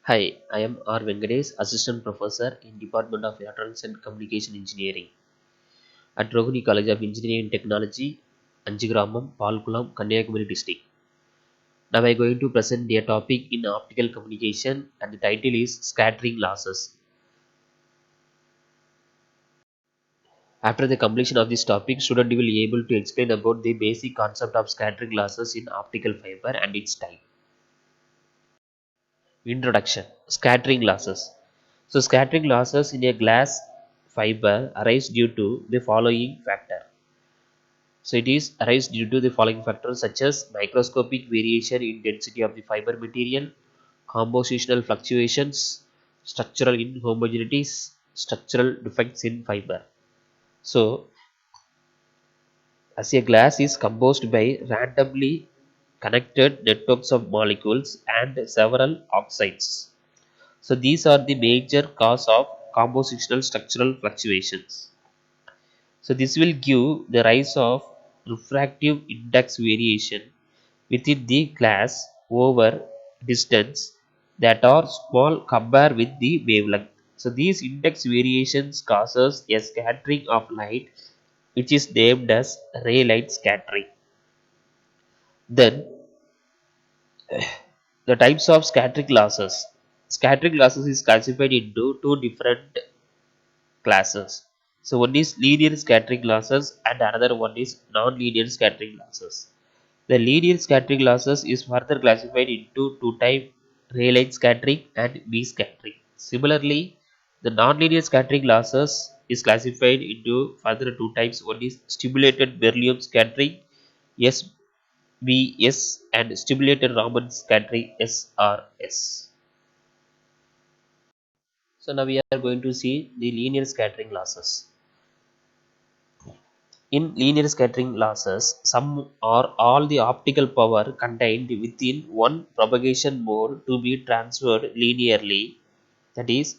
Hi, I am R. Venkatesh, Assistant Professor in Department of Electronics and Communication Engineering at Rohini College of Engineering and Technology, Anjigramam, Palkulam, Kanyakumari district. Now I am going to present a topic in optical communication and the title is Scattering Losses. After the completion of this topic, student will be able to explain about the basic concept of scattering losses in optical fiber and its type. Introduction. Scattering losses. So scattering losses in a glass fiber arise due to the following factor. So it is arise due to the following factors such as microscopic variation in density of the fiber material, compositional fluctuations, structural inhomogeneities, structural defects in fiber. So as a glass is composed by randomly connected networks of molecules and several oxides. So these are the major cause of compositional structural fluctuations. So this will give the rise of refractive index variation within the glass over distance that are small compared with the wavelength. So these index variations causes a scattering of light which is named as ray light scattering. Then the types of scattering losses. Scattering losses is classified into two different classes. So one is linear scattering losses and another one is non-linear scattering losses. The linear scattering losses is further classified into two types, Rayleigh scattering and B scattering. Similarly, the non-linear scattering losses is classified into further two types. One is stimulated Beryllium scattering SBS and stimulated Raman scattering SRS. So now we are going to see the linear scattering losses. In linear scattering losses, some or all the optical power contained within one propagation mode to be transferred linearly, that is,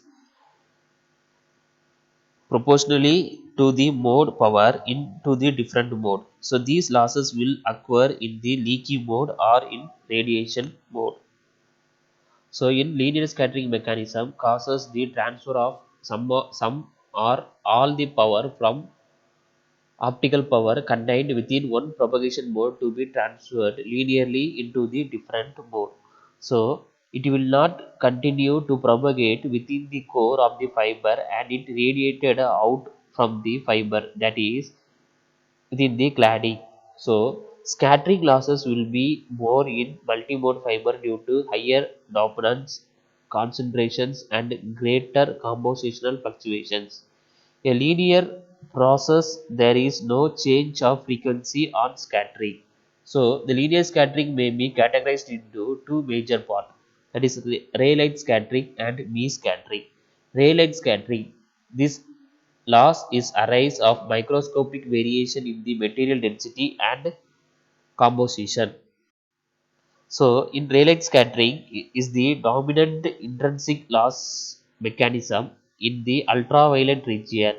proportionally to the mode power into the different mode. So these losses will occur in the leaky mode or in radiation mode. So in linear scattering mechanism causes the transfer of some or all the power from optical power contained within one propagation mode to be transferred linearly into the different mode. So it will not continue to propagate within the core of the fiber and it radiated out from the fiber, that is within the cladding. So scattering losses will be more in multimode fiber due to higher dominance concentrations and greater compositional fluctuations. A linear process, there is no change of frequency on scattering. So the linear scattering may be categorized into two major parts, that is Rayleigh scattering and Mean scattering. Rayleigh scattering, this loss is arise of microscopic variation in the material density and composition. So in Rayleigh scattering is the dominant intrinsic loss mechanism in the ultraviolet region.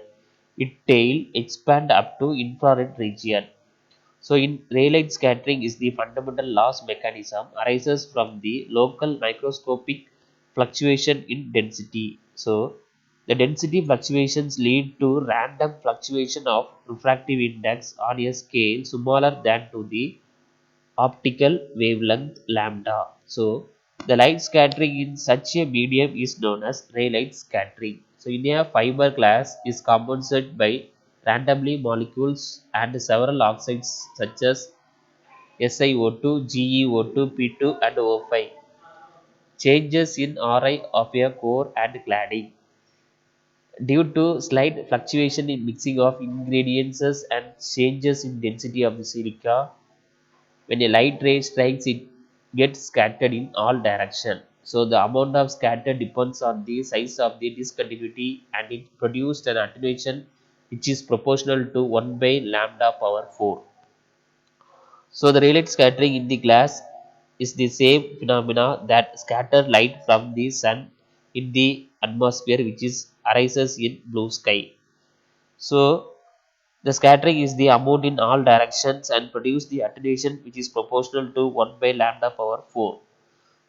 Its tail expand up to infrared region. So in Rayleigh scattering is the fundamental loss mechanism arises from the local microscopic fluctuation in density. So the density fluctuations lead to random fluctuation of refractive index on a scale smaller than to the optical wavelength lambda. So the light scattering in such a medium is known as Rayleigh scattering. So in a fiber glass is composed by randomly molecules and several oxides such as SiO2, GeO2, P2 and O5. Changes in Ri of a core and cladding due to slight fluctuation in mixing of ingredients and changes in density of the silica. When a light ray strikes, it gets scattered in all directions. So the amount of scatter depends on the size of the discontinuity and it produced an attenuation which is proportional to 1 by lambda power 4. So the Rayleigh scattering in the glass is the same phenomena that scatter light from the sun in the atmosphere which is arises in blue sky. So the scattering is the amount in all directions and produce the attenuation which is proportional to 1 by lambda power 4.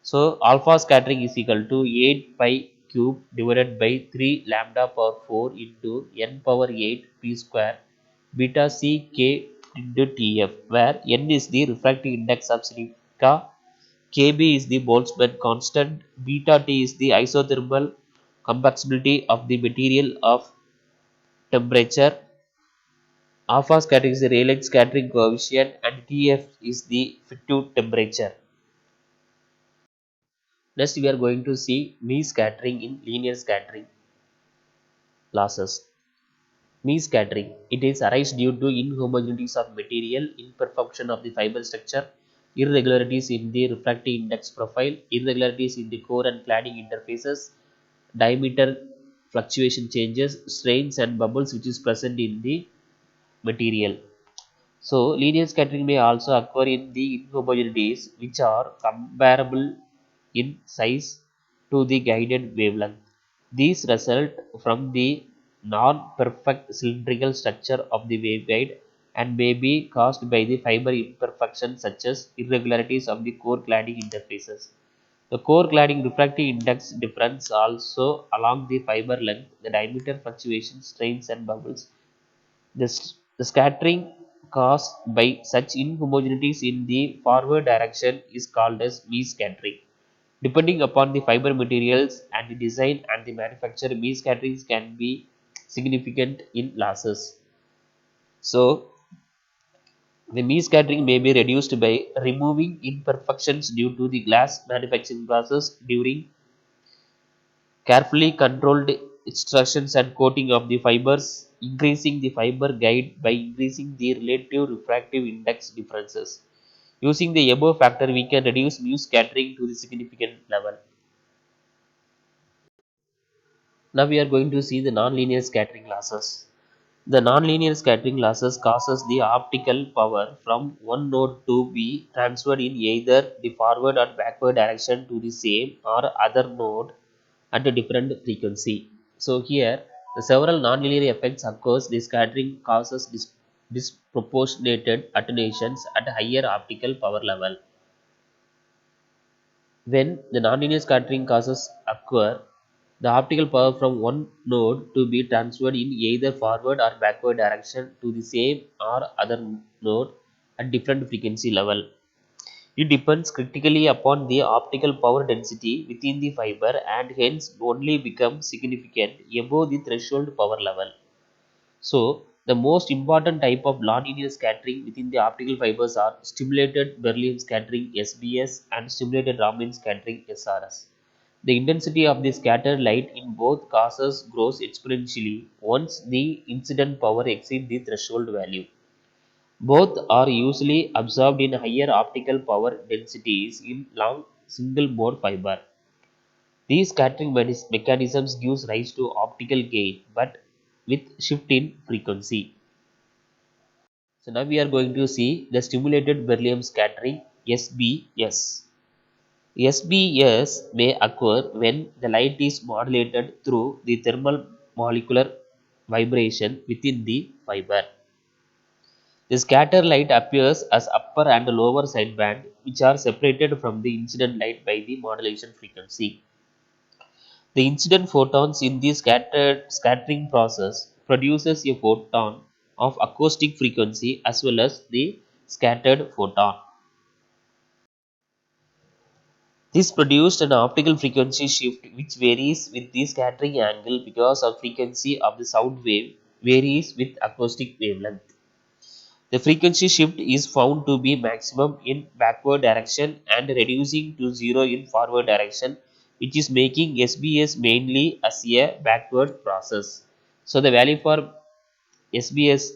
So alpha scattering is equal to 8 pi cube divided by 3 lambda power 4 into n power 8 p square beta c k into Tf, where n is the refractive index of silica, kb is the Boltzmann constant, beta t is the isothermal compressibility of the material of temperature, alpha scattering is the Rayleigh scattering coefficient, and Tf is the effective temperature. Next, we are going to see Mie scattering in linear scattering losses. Mie scattering. It is arise due to inhomogeneities of material, imperfection of the fiber structure, irregularities in the refractive index profile, irregularities in the core and cladding interfaces, diameter fluctuation changes, strains and bubbles which is present in the material. So, linear scattering may also occur in the inhomogeneities which are comparable in size to the guided wavelength. These result from the non-perfect cylindrical structure of the waveguide and may be caused by the fiber imperfections such as irregularities of the core cladding interfaces. The core cladding refractive index difference also along the fiber length, the diameter fluctuations, strains and bubbles. The scattering caused by such inhomogeneities in the forward direction is called as Mie scattering. Depending upon the fiber materials and the design and the manufacture, Mie scatterings can be significant in losses. So, the Mie scattering may be reduced by removing imperfections due to the glass manufacturing process during carefully controlled extractions and coating of the fibers, increasing the fiber guide by increasing the relative refractive index differences. Using the above factor, we can reduce Mie scattering to the significant level. Now we are going to see the nonlinear scattering losses. The nonlinear scattering losses causes the optical power from one node to be transferred in either the forward or backward direction to the same or other node at a different frequency. So here the several nonlinear effects occurs. The scattering causes disproportionate attenuations at a higher optical power level. When the nonlinear scattering causes occur, the optical power from one node to be transferred in either forward or backward direction to the same or other node at different frequency level. It depends critically upon the optical power density within the fiber and hence only becomes significant above the threshold power level. So, the most important type of nonlinear scattering within the optical fibers are stimulated Beryllium scattering (SBS) and stimulated Raman scattering (SRS). The intensity of the scattered light in both causes grows exponentially once the incident power exceeds the threshold value. Both are usually observed in higher optical power densities in long single mode fiber. These scattering mechanisms gives rise to optical gain but with shift in frequency. So now we are going to see the stimulated beryllium scattering SBS. SBS may occur when the light is modulated through the thermal molecular vibration within the fiber. The scatter light appears as upper and lower sideband which are separated from the incident light by the modulation frequency. The incident photons in the scattering process produces a photon of acoustic frequency as well as the scattered photon. This produced an optical frequency shift which varies with the scattering angle because of frequency of the sound wave varies with acoustic wavelength. The frequency shift is found to be maximum in backward direction and reducing to zero in forward direction, which is making SBS mainly as a backward process. So the value for SBS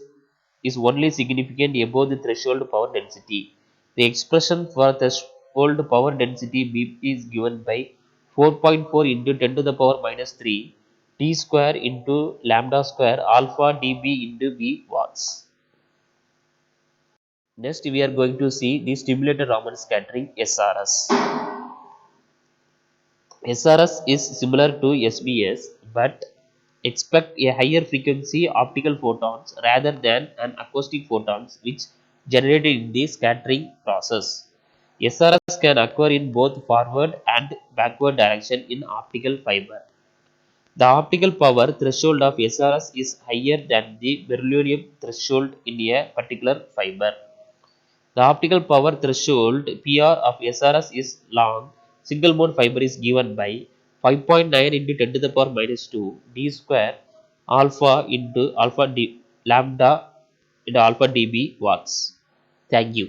is only significant above the threshold power density. The expression for threshold power density BP is given by 4.4 into 10 to the power minus 3 T square into lambda square alpha dB into V watts. Next, we are going to see the stimulated Raman scattering (SRS). SRS is similar to SBS but expect a higher frequency optical photons rather than an acoustic photons which generated in the scattering process. SRS can occur in both forward and backward direction in optical fiber. The optical power threshold of SRS is higher than the beryllium threshold in a particular fiber. The optical power threshold PR of SRS is long. Single mode fiber is given by 5.9 into 10 to the power minus 2 d square alpha into alpha d lambda into alpha dB watts. Thank you.